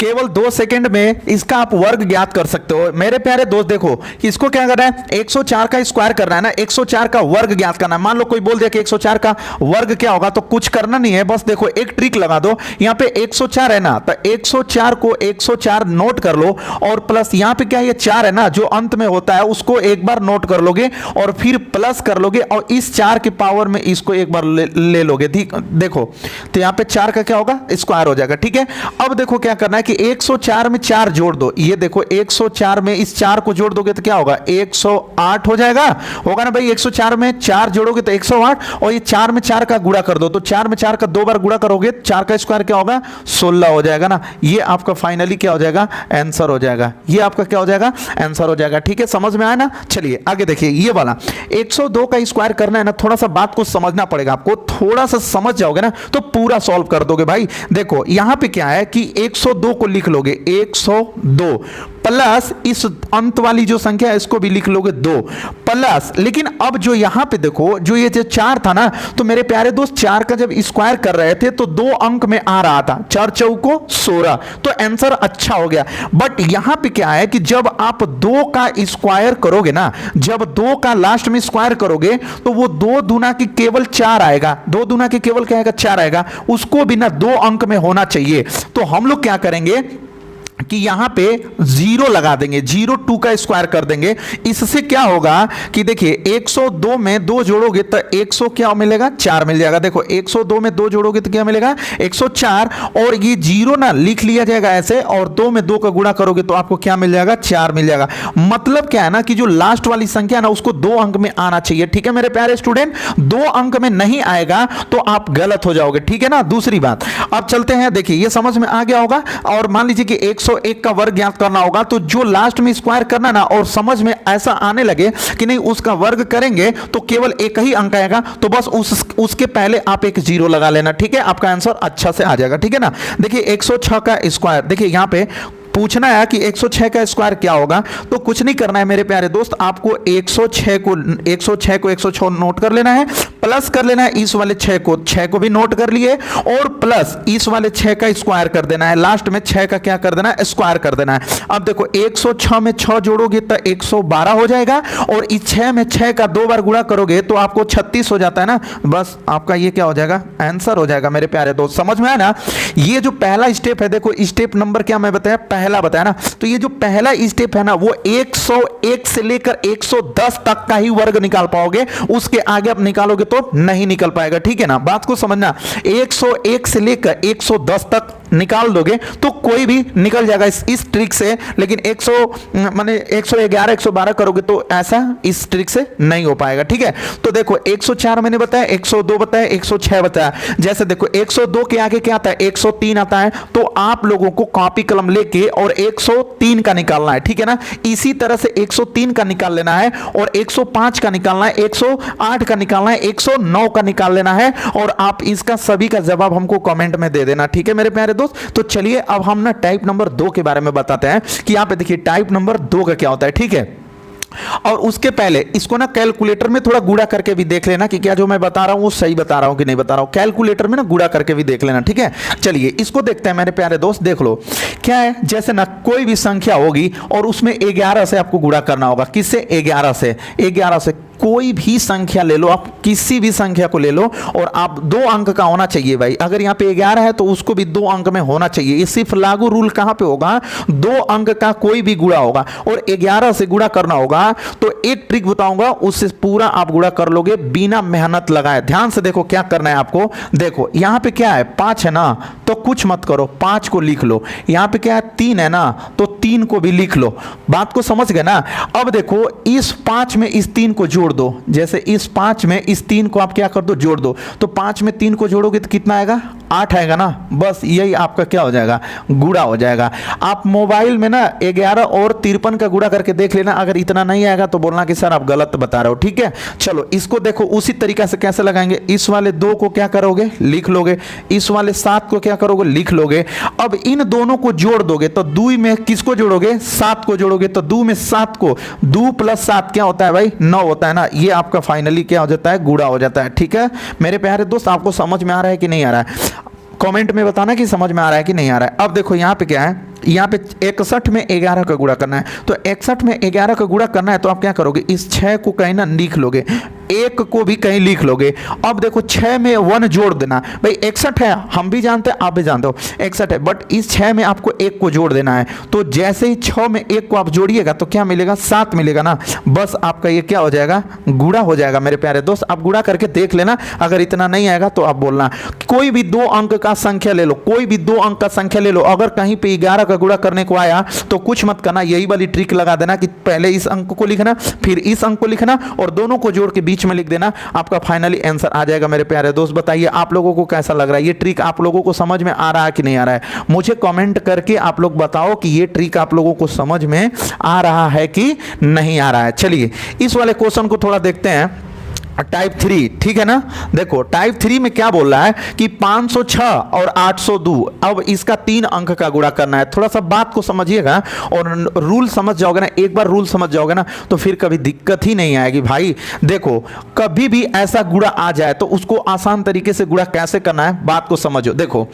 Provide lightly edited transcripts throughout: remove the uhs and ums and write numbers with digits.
केवल 2 सेकंड में इसका आप वर्ग ज्ञात कर सकते हो। मेरे प्यारे दोस्त देखो कि इसको क्या करना है, 104 का स्क्वायर करना है ना, 104 का वर्ग ज्ञात करना है। मान लो कोई बोल दिया कि 104 का वर्ग क्या होगा, तो कुछ करना नहीं है, बस देखो एक ट्रिक लगा दो। यहां पे 104 है ना, तो 104 को 104 नोट कर लो, और प्लस यहां पे क्या ये 4 है ना जो अंत में होता है, उसको एक बार नोट कर लोगे और फिर प्लस कर लोगे, और इस 4 की पावर में इसको एक बार ले लोगे। ठीक, देखो तो यहां पे 4 का क्या होगा, स्क्वायर हो जाएगा। ठीक है, अब देखो क्या करना है कि 104 में 4 जोड़ दो। ये देखो 104 में इस 4 को जोड़ दोगे तो क्या होगा, 108 हो जाएगा, होगा ना भाई। 104 में 4 जोड़ोगे तो 108, और ये 4 में 4 का गुणा कर दो, तो 4 में 4 का 2 बार गुणा करोगे, 4 का स्क्वायर क्या होगा, 16 हो जाएगा ना। ये आपका फाइनली क्या हो जाएगा, आंसर हो जाएगा। ये आपका क्या हो जाएगा, आंसर हो जाएगा। ठीक है, समझ में आया ना। चलिए आगे देखिए, ये वाला 102 का स्क्वायर करना है ना, थोड़ा सा बात को समझना पड़ेगा आपको, थोड़ा सा समझ जाओगे ना तो पूरा सॉल्व कर दोगे भाई। देखो यहां पे क्या है कि 102 को लिख लोगे, 102 प्लस इस अंत वाली जो संख्या है इसको भी लिख लोगे 2 प्लस, लेकिन अब जो यहां पे देखो जो ये जो 4 था ना, तो मेरे प्यारे दोस्त 4 का जब स्क्वायर कर रहे थे तो 2 अंक में आ रहा था, 4 चौको 16, तो आंसर अच्छा हो गया। बट यहां पे क्या है कि जब आप 2 का स्क्वायर करोगे ना, जब 2 का लास्ट में स्क्वायर करोगे तो वो 2 दूना की केवल 4 आएगा, 2 दूना की केवल क्या आएगा, 4 आएगा, उसको भी ना 2 अंक में होना चाहिए। तो हम लोग क्या करेंगे कि यहां पे 0 लगा देंगे, 02 का स्क्वायर कर देंगे। इससे क्या होगा कि देखिए 102 में 2 जोड़ोगे तो 100 क्या मिलेगा, 4 मिल जाएगा। देखो 102 में 2 जोड़ोगे तो क्या मिलेगा, 104, और ये 0 ना लिख लिया जाएगा ऐसे, और 2 में 2 का गुणा करोगे तो आपको क्या मिल जाएगा, 4 मिल जाएगा। मतलब क्या है ना कि जो लास्ट वाली संख्या ना उसको 2 अंक में आना चाहिए। ठीक है मेरे प्यारे स्टूडेंट, 2 अंक में नहीं आएगा तो आप गलत हो जाओगे। ठीक है ना। दूसरी बात, अब चलते हैं, देखिए ये समझ में आ गया होगा। और मान लीजिए कि 101 का वर्ग ज्ञात करना होगा, तो जो लास्ट में स्क्वायर करना ना, और समझ में ऐसा आने लगे कि नहीं उसका वर्ग करेंगे तो केवल एक ही अंक आएगा, तो बस उसके पहले आप एक 0 लगा लेना। ठीक है, आपका आंसर अच्छा से आ जाएगा। ठीक है ना। देखिए 106 का स्क्वायर, देखिए यहां पे पूछना है कि 106 का स्क्वायर क्या होगा, तो कुछ नहीं करना है मेरे प्यारे दोस्त, आपको 106 को 106 नोट कर लेना है, प्लस कर लेना है इस वाले 6 को भी नोट कर लिए, और प्लस इस वाले 6 का स्क्वायर कर देना है, लास्ट में 6 का क्या कर देना है, स्क्वायर कर देना है। अब देखो 106 में 6 जोड़ोगे तो 112 हो जाएगा, और इस 6 में 6 का 2 बार गुणा करोगे तो आपको 36 हो जाता है ना। बस आपका ये क्या हो जाएगा, आंसर हो जाएगा मेरे प्यारे दोस्त। समझ में आया ना। ये जो पहला स्टेप है, देखो स्टेप नंबर क्या मैं बताया, पहला बताया ना, तो ये जो पहला स्टेप है ना वो 101 से लेकर 110 तक का ही वर्ग निकाल पाओगे, उसके आगे आप निकालोगे तो नहीं निकल पाएगा। ठीक है ना, बात को समझना। 101 से लेकर 110 तक निकाल दोगे तो कोई भी निकल जाएगा इस ट्रिक से, लेकिन 111 112 करोगे तो ऐसा इस ट्रिक से नहीं हो पाएगा। ठीक है, तो देखो 104 मैंने बताया, 102 बताया, 106 बताया। जैसे देखो 102 के आगे क्या आता है, 103 आता है, तो आप लोगों को कॉपी कलम लेके और 103 का निकालना है। ठीक है ना। इसी तरह से 103 का निकाल लेना है, और 105 का निकालना है, 108 का निकालना है, 109 का निकाल लेना है, और आप इसका सभी का जवाब हमको कमेंट में दे देना। ठीक है मेरे प्यारे दोस्त। तो चलिए अब हम ना टाइप नंबर 2 के बारे में बताते हैं कि यहां पे देखिए टाइप नंबर 2 का क्या होता है। ठीक है, और उसके पहले इसको ना कैलकुलेटर में थोड़ा गुणा करके भी देख लेना कि क्या जो मैं बता रहा हूं वो सही बता रहा हूं कि नहीं बता रहा हूं। कैलकुलेटर में ना गुणा करके भी देख लेना। ठीक है, चलिए इसको देखते हैं मेरे प्यारे दोस्त। देख लो क्या है, जैसे ना कोई भी संख्या होगी और उसमें 11 से आपको गुणा करना होगा। किससे, 11 से। 11 से कोई भी संख्या ले लो, आप किसी भी संख्या को ले लो, और आप 2 अंक का होना चाहिए भाई। अगर यहाँ पे 11 है तो उसको भी 2 अंक में होना चाहिए। ये सिर्फ लागू रूल कहां पे होगा, 2 अंक का कोई भी गुणा होगा और 11 से गुणा करना होगा। तो एक ट्रिक बताऊंगा, उससे पूरा आप गुणा कर लोगे बिना मेहनत लगाए। ध्यान से देखो क्या करना है आपको। देखो यहां पे क्या है, 5 है ना, तो कुछ मत करो, 5 को लिख लो। यहां पे क्या है, 3 है ना, तो 3 को भी लिख लो। बात को समझ गए ना। अब देखो इस 5 में इस 3 को जोड़ दो, जैसे इस 5 में इस 3 को आप क्या कर दो, जोड़ दो। तो 5 में 3 को जोड़ोगे तो कितना आएगा, 8 आएगा ना। बस यही आपका क्या हो जाएगा, गुणा हो जाएगा। आप मोबाइल में ना 11 और 53 का गुणा करके देख लेना, अगर इतना नहीं आएगा तो बोलना कि सर आप गलत बता रहे हो। ठीक है, चलो इसको देखो उसी तरीका से कैसे लगाएंगे। इस वाले 2 को क्या करोगे, लिख लोगे। इस वाले 7 को क्या करोगे, लिख लोगे। अब इन दोनों को जोड़ दोगे तो 2 में किसको जोड़ोगे, 7 को जोड़ोगे, तो 2 में 7 को, 2 + 7 क्या होता है भाई, 9 होता है ना। ये आपका फाइनली क्या हो जाता है, गुणा हो जाता है। ठीक है मेरे प्यारे दोस्त, आपको समझ में आ रहा है कि नहीं आ रहा है, कमेंट में बताना कि समझ में आ रहा है कि नहीं आ रहा है। अब देखो यहां पे क्या है, यहाँ पे 61 में 11 का गुणा करना है, तो 61 में 11 का गुणा करना है तो आप क्या करोगे, इस 6 को कहीं ना लिख लोगे, 1 को भी कहीं लिख लोगे। अब देखो 6 में 1 जोड़ देना, भाई 61 है, हम भी जानते हैं आप भी जानते हो 61 है, बट इस 6 में आपको 1 को जोड़ देना है। तो जैसे ही 6 में 1 को आप जोड़िएगा तो क्या मिलेगा, 7 मिलेगा ना, बस आपका ये क्या हो जाएगा, गुणा हो जाएगा मेरे प्यारे दोस्त। आप गुणा करके देख लेना, अगर इतना नहीं आएगा तो आप बोलना। कोई भी 2 अंक का संख्या ले लो, कोई भी 2 अंक का संख्या ले लो, अगर कहीं पे 11 का गुणा करने को आया तो कुछ मत करना, यही वाली ट्रिक लगा देना कि पहले इस अंक को लिखना फिर इस अंक को लिखना और दोनों को जोड़ के बीच में लिख देना, आपका फाइनली आंसर आ जाएगा मेरे प्यारे दोस्त। बताइए आप लोगों को कैसा लग रहा है, ये ट्रिक आप लोगों को समझ में आ रहा है कि नहीं आ रहा है, मुझे कमेंट करके आप लोग बताओ कि ये ट्रिक आप लोगों को समझ में आ रहा है कि नहीं आ रहा है। चलिए इस वाले क्वेश्चन को थोड़ा देखते हैं, टाइप 3, ठीक है ना। देखो टाइप 3 में क्या बोल रहा है कि 506 और 802, अब इसका 3 अंक का गुणा करना है। थोड़ा सा बात को समझिएगा और रूल समझ जाओगे ना, एक बार रूल समझ जाओगे ना तो फिर कभी दिक्कत ही नहीं आएगी भाई। देखो कभी भी ऐसा गुणा आ जाए तो उसको आसान तरीके से गुणा कैसे करना है, बात को समझो। देखो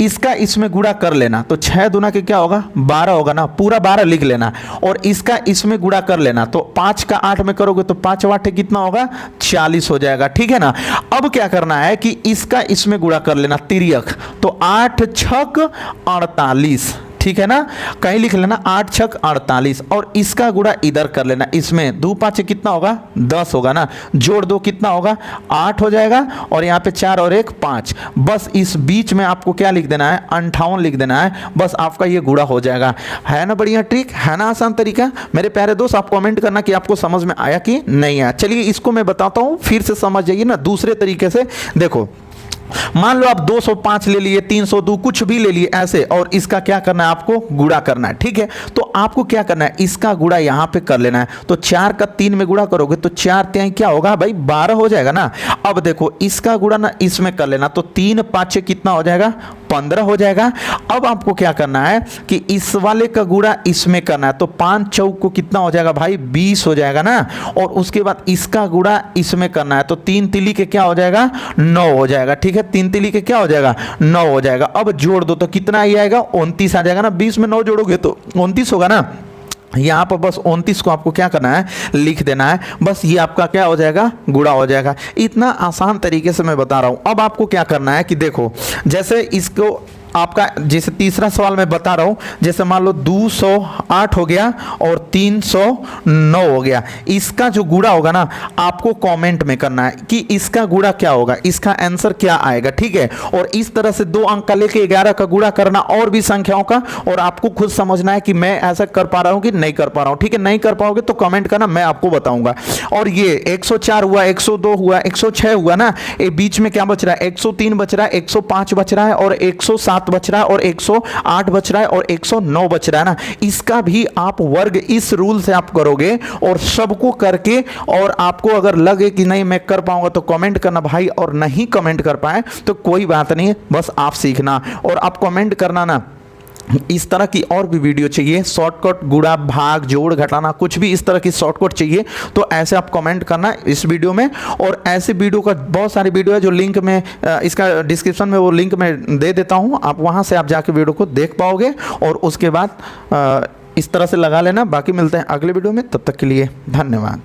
इसका इसमें गुणा कर लेना, तो 6 दूना के क्या होगा, 12 होगा ना, पूरा 12 लिख लेना, और इसका इसमें गुणा कर लेना, तो 5 का 8 में करोगे तो 5 8 कितना होगा, 40 हो जाएगा, ठीक है ना। अब क्या करना है कि इसका इसमें गुणा कर लेना, तिर्यक, तो 8 छक 48, ठीक है ना, कहीं लिख लेना 8 छक 48, और इसका गुणा इधर कर लेना, इसमें 2 5 कितना होगा, 10 होगा ना, जोड़ दो कितना होगा, 8 हो जाएगा, और यहाँ पे 4 और 1 5, बस इस बीच में आपको क्या लिख देना है, 58 लिख देना है, बस आपका ये गुणा हो जाएगा। है ना बढ़िया ट्रिक, है ना आसान तरीका। मेरे प्यारे दोस्त आप कमेंट करना कि आपको समझ में आया कि नहीं आया। चलिए इसको मैं बताता हूँ, फिर से समझ जाइए ना दूसरे तरीके से। देखो मान लो आप 205 ले लिए, 302 कुछ भी ले लिए ऐसे, और इसका क्या करना है, आपको गुणा करना है, ठीक है। तो आपको क्या करना है, इसका गुणा यहां पे कर लेना है, तो 4 का 3 में गुणा करोगे तो 4 3 क्या होगा भाई, 12 हो जाएगा ना। अब देखो इसका गुणा ना इसमें कर लेना, तो 3 5 कितना हो जाएगा, 15 हो जाएगा। अब आपको क्या करना है कि इस वाले का गुणा इसमें करना है, तो 5 चौक को कितना हो जाएगा भाई, 20 हो जाएगा ना, और उसके बाद इसका गुणा इसमें करना है, तो 3 तिली के क्या हो जाएगा, 9 हो जाएगा, ठीक है। 3 तिली के क्या हो जाएगा, 9 हो जाएगा। अब जोड़ दो तो कितना ही आएगा, 29 आ जाएगा ना, 20 में 9 जोड़ोगे तो 29 होगा ना। यहाँ पर बस 29 को आपको क्या करना है, लिख देना है, बस ये आपका क्या हो जाएगा, गुणा हो जाएगा। इतना आसान तरीके से मैं बता रहा हूँ। अब आपको क्या करना है कि देखो जैसे इसको आपका जैसे तीसरा सवाल मैं बता रहा हूं, जैसे मान लो 208 हो गया और 309 हो गया, इसका जो गुणा होगा ना आपको कमेंट में करना है कि इसका गुणा क्या होगा, इसका आंसर क्या आएगा, ठीक है। और इस तरह से 2 अंक का लेके 11 का गुणा करना और भी संख्याओं का, और आपको खुद समझना है कि मैं ऐसा कर पा रहा हूं कि नहीं कर पा रहा हूं, ठीक है। नहीं कर पाओगे तो कमेंट करना, मैं आपको बताऊंगा। और ये 104 हुआ, 102 हुआ, 106 हुआ ना, ये बीच में क्या बच रहा है, 103 बच रहा है, 105 बच रहा है, और 107 बच रहा है, और 108 बच रहा है, और 109 बच रहा है ना। इसका भी आप वर्ग इस रूल से आप करोगे और सबको करके, और आपको अगर लगे कि नहीं मैं कर पाऊंगा तो कमेंट करना भाई, और नहीं कमेंट कर पाए तो कोई बात नहीं, बस आप सीखना और आप कमेंट करना ना। इस तरह की और भी वीडियो चाहिए, शॉर्टकट गुणा भाग जोड़ घटाना, कुछ भी इस तरह की शॉर्टकट चाहिए तो ऐसे आप कमेंट करना इस वीडियो में। और ऐसे वीडियो का बहुत सारी वीडियो है जो लिंक में इसका डिस्क्रिप्शन में वो लिंक में दे देता हूं, आप वहां से आप जाके वीडियो को देख पाओगे और उसके बाद इस तरह से लगा लेना। बाकी मिलते हैं अगले वीडियो में, तब तक के लिए धन्यवाद।